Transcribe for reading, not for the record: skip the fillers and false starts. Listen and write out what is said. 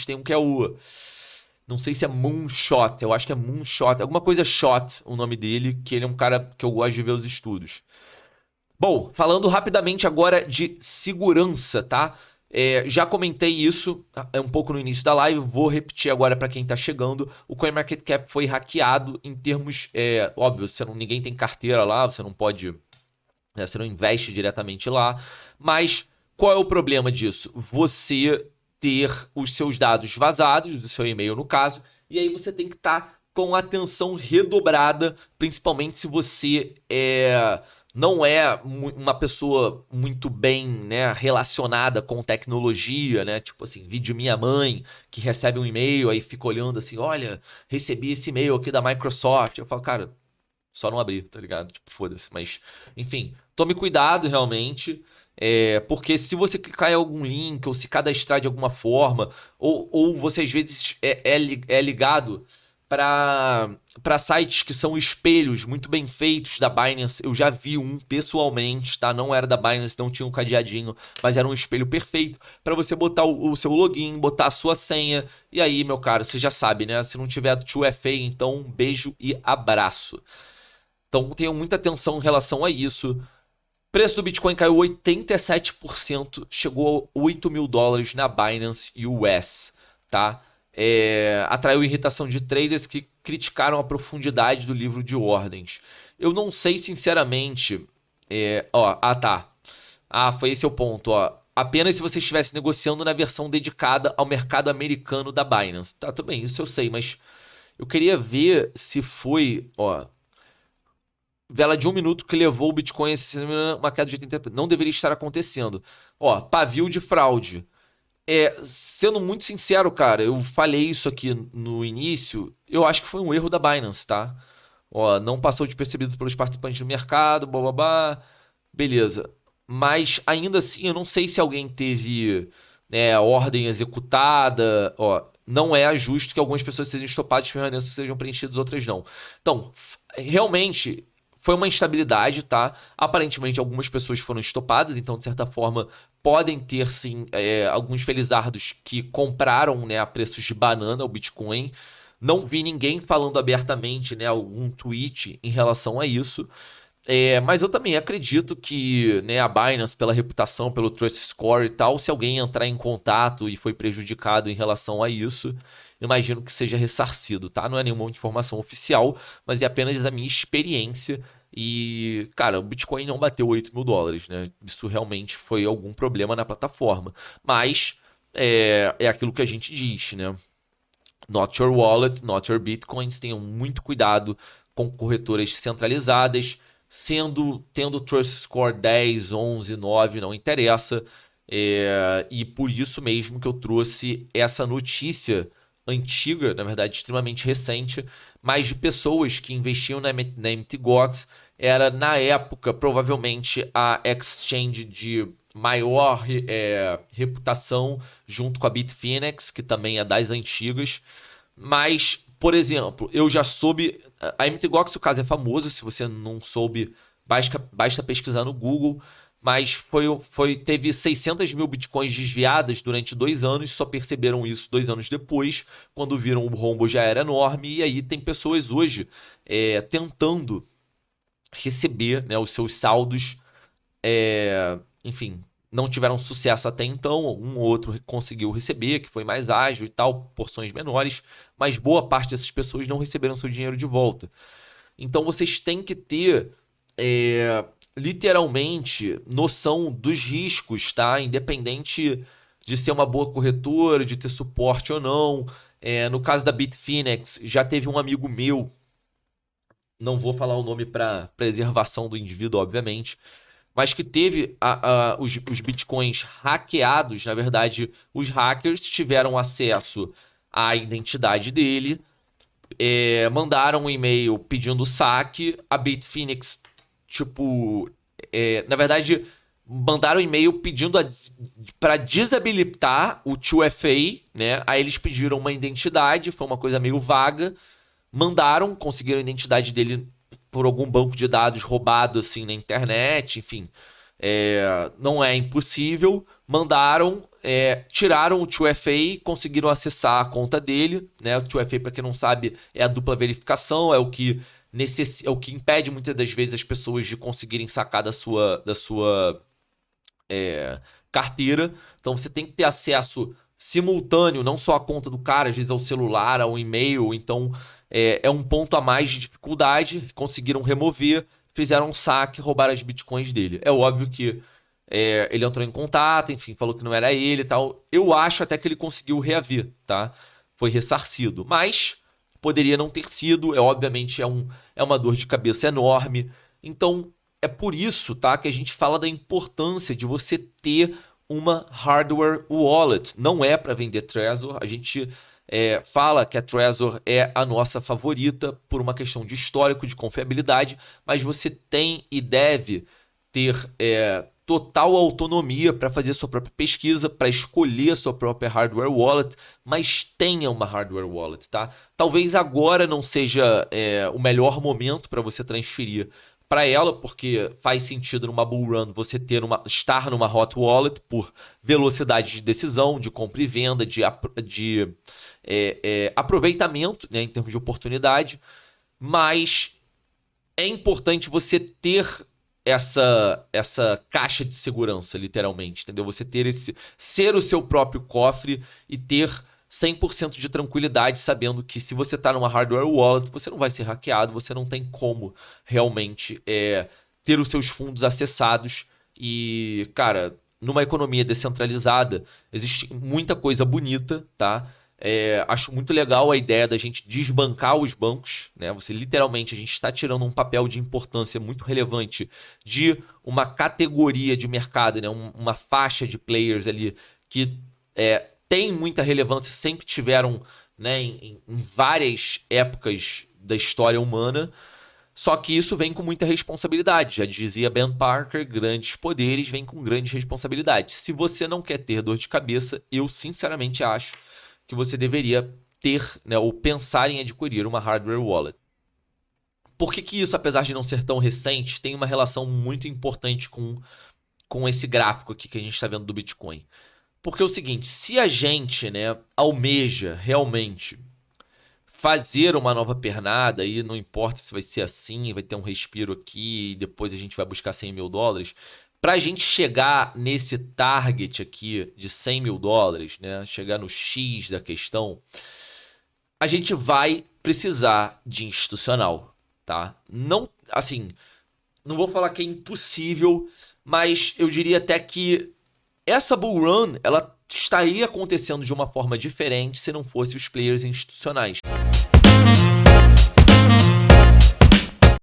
gente tem um que é o... Não sei se é Moonshot, eu acho que é Moonshot. Alguma coisa Shot, o nome dele, que ele é um cara que eu gosto de ver os estudos. Bom, falando rapidamente agora de segurança, tá? Já comentei isso um pouco no início da live, vou repetir agora para quem tá chegando. O CoinMarketCap foi hackeado em termos... óbvio, ninguém tem carteira lá, você não pode... você não investe diretamente lá. Mas qual é o problema disso? Você ter os seus dados vazados, o seu e-mail no caso, e aí você tem que estar com atenção redobrada, principalmente se você não é uma pessoa muito bem, né, relacionada com tecnologia, né? Tipo assim, vídeo minha mãe que recebe um e-mail, aí fica olhando assim, olha, recebi esse e-mail aqui da Microsoft. Eu falo, cara, só não abrir, tá ligado? Tipo, foda-se. Mas, enfim, tome cuidado realmente. Porque se você clicar em algum link ou se cadastrar de alguma forma, ou você às vezes é ligado para sites que são espelhos muito bem feitos da Binance. Eu já vi um pessoalmente, tá? Não era da Binance, não tinha um cadeadinho, mas era um espelho perfeito para você botar o seu login, botar a sua senha. E aí, meu caro, você já sabe, né? Se não tiver 2FA, então um beijo e abraço. Então tenham muita atenção em relação a isso. Preço do Bitcoin caiu 87%, chegou a $8.000 na Binance US, tá? Atraiu irritação de traders que criticaram a profundidade do livro de ordens. Eu não sei, sinceramente... tá. Foi esse o ponto, ó. Apenas se você estivesse negociando na versão dedicada ao mercado americano da Binance. Tá, tudo bem, isso eu sei, mas eu queria ver se foi, ó... Vela de 1 minuto que levou o Bitcoin a uma queda de 80%. Não deveria estar acontecendo. Ó, pavio de fraude. Sendo muito sincero, cara, eu falei isso aqui no início. Eu acho que foi um erro da Binance, tá? Ó, não passou despercebido pelos participantes do mercado, blá blá blá. Beleza. Mas ainda assim, eu não sei se alguém teve, né, ordem executada. Ó, não é justo que algumas pessoas sejam estopadas e permanências sejam preenchidas, outras não. Então, realmente foi uma instabilidade, tá? Aparentemente algumas pessoas foram estopadas, então de certa forma podem ter sim alguns felizardos que compraram, né, a preços de banana o Bitcoin. Não vi ninguém falando abertamente, né, algum tweet em relação a isso. Mas eu também acredito que, né, a Binance, pela reputação, pelo Trust Score e tal, se alguém entrar em contato e foi prejudicado em relação a isso, imagino que seja ressarcido, tá? Não é nenhuma informação oficial, mas é apenas a minha experiência. E, cara, o Bitcoin não bateu $8.000, né? Isso realmente foi algum problema na plataforma. Mas é aquilo que a gente diz, né? Not your wallet, not your bitcoins. Tenham muito cuidado com corretoras centralizadas, tendo Trust Score 10, 11, 9, não interessa. E por isso mesmo que eu trouxe essa notícia antiga, na verdade extremamente recente, mas de pessoas que investiam na Mt. Gox. Era, na época, provavelmente a exchange de maior reputação, junto com a Bitfinex, que também é das antigas. Mas, por exemplo, eu já soube... A Mt. Gox, o caso é famoso, se você não soube, basta pesquisar no Google. Mas teve 600 mil bitcoins desviadas durante 2 anos, só perceberam isso 2 anos depois, quando viram o rombo já era enorme. E aí tem pessoas hoje tentando receber, né, os seus saldos. Enfim, não tiveram sucesso até então. Um ou outro conseguiu receber, que foi mais ágil e tal, porções menores, mas boa parte dessas pessoas não receberam seu dinheiro de volta. Então vocês têm que ter literalmente noção dos riscos, tá? Independente de ser uma boa corretora, de ter suporte ou não. No caso da Bitfinex, já teve um amigo meu, não vou falar o nome para preservação do indivíduo, obviamente, mas que teve os bitcoins hackeados. Na verdade, os hackers tiveram acesso à identidade dele, mandaram um e-mail pedindo saque. A Bitfinex, tipo, na verdade, mandaram um e-mail pedindo para desabilitar o 2FA, né? Aí eles pediram uma identidade, foi uma coisa meio vaga. Mandaram, conseguiram a identidade dele por algum banco de dados roubado assim na internet, enfim. Não é impossível. Mandaram, tiraram o 2FA, conseguiram acessar a conta dele, né? O 2FA, para quem não sabe, é a dupla verificação, é o que impede muitas das vezes as pessoas de conseguirem sacar da sua carteira. Então você tem que ter acesso simultâneo, não só à conta do cara, às vezes ao celular, ao e-mail. Então é um ponto a mais de dificuldade. Conseguiram remover, fizeram um saque, roubaram as bitcoins dele. É óbvio que ele entrou em contato, enfim, falou que não era ele e tal. Eu acho até que ele conseguiu reaver, tá? Foi ressarcido. Mas poderia não ter sido. Obviamente é uma dor de cabeça enorme. Então é por isso, tá, que a gente fala da importância de você ter uma hardware wallet. Não é para vender Trezor. A gente fala que a Trezor é a nossa favorita por uma questão de histórico, de confiabilidade, mas você tem e deve ter total autonomia para fazer sua própria pesquisa, para escolher a sua própria hardware wallet, mas tenha uma hardware wallet, tá? Talvez agora não seja o melhor momento para você transferir para ela, porque faz sentido numa bull run você estar numa hot wallet por velocidade de decisão, de compra e venda, de aproveitamento, né, em termos de oportunidade, mas é importante você ter essa caixa de segurança, literalmente, entendeu? Você ser o seu próprio cofre e ter 100% de tranquilidade, sabendo que se você está numa hardware wallet, você não vai ser hackeado, você não tem como realmente ter os seus fundos acessados. E, cara, numa economia descentralizada, existe muita coisa bonita, tá? Acho muito legal a ideia da gente desbancar os bancos, né? A gente está tirando um papel de importância muito relevante de uma categoria de mercado, né? Uma faixa de players ali que tem muita relevância, sempre tiveram, né, em várias épocas da história humana. Só que isso vem com muita responsabilidade. Já dizia Ben Parker, grandes poderes vêm com grandes responsabilidades. Se você não quer ter dor de cabeça, eu sinceramente acho que você deveria ter, né, ou pensar em adquirir uma hardware wallet. Por que isso, apesar de não ser tão recente, tem uma relação muito importante com esse gráfico aqui que a gente está vendo do Bitcoin? Porque é o seguinte, se a gente, né, almeja realmente fazer uma nova pernada, e não importa se vai ser assim, vai ter um respiro aqui, e depois a gente vai buscar 100 mil dólares, para a gente chegar nesse target aqui de 100 mil dólares, né, chegar no X da questão, a gente vai precisar de institucional, tá? Não, assim, não vou falar que é impossível, mas eu diria até que essa bull run, ela estaria acontecendo de uma forma diferente se não fosse os players institucionais.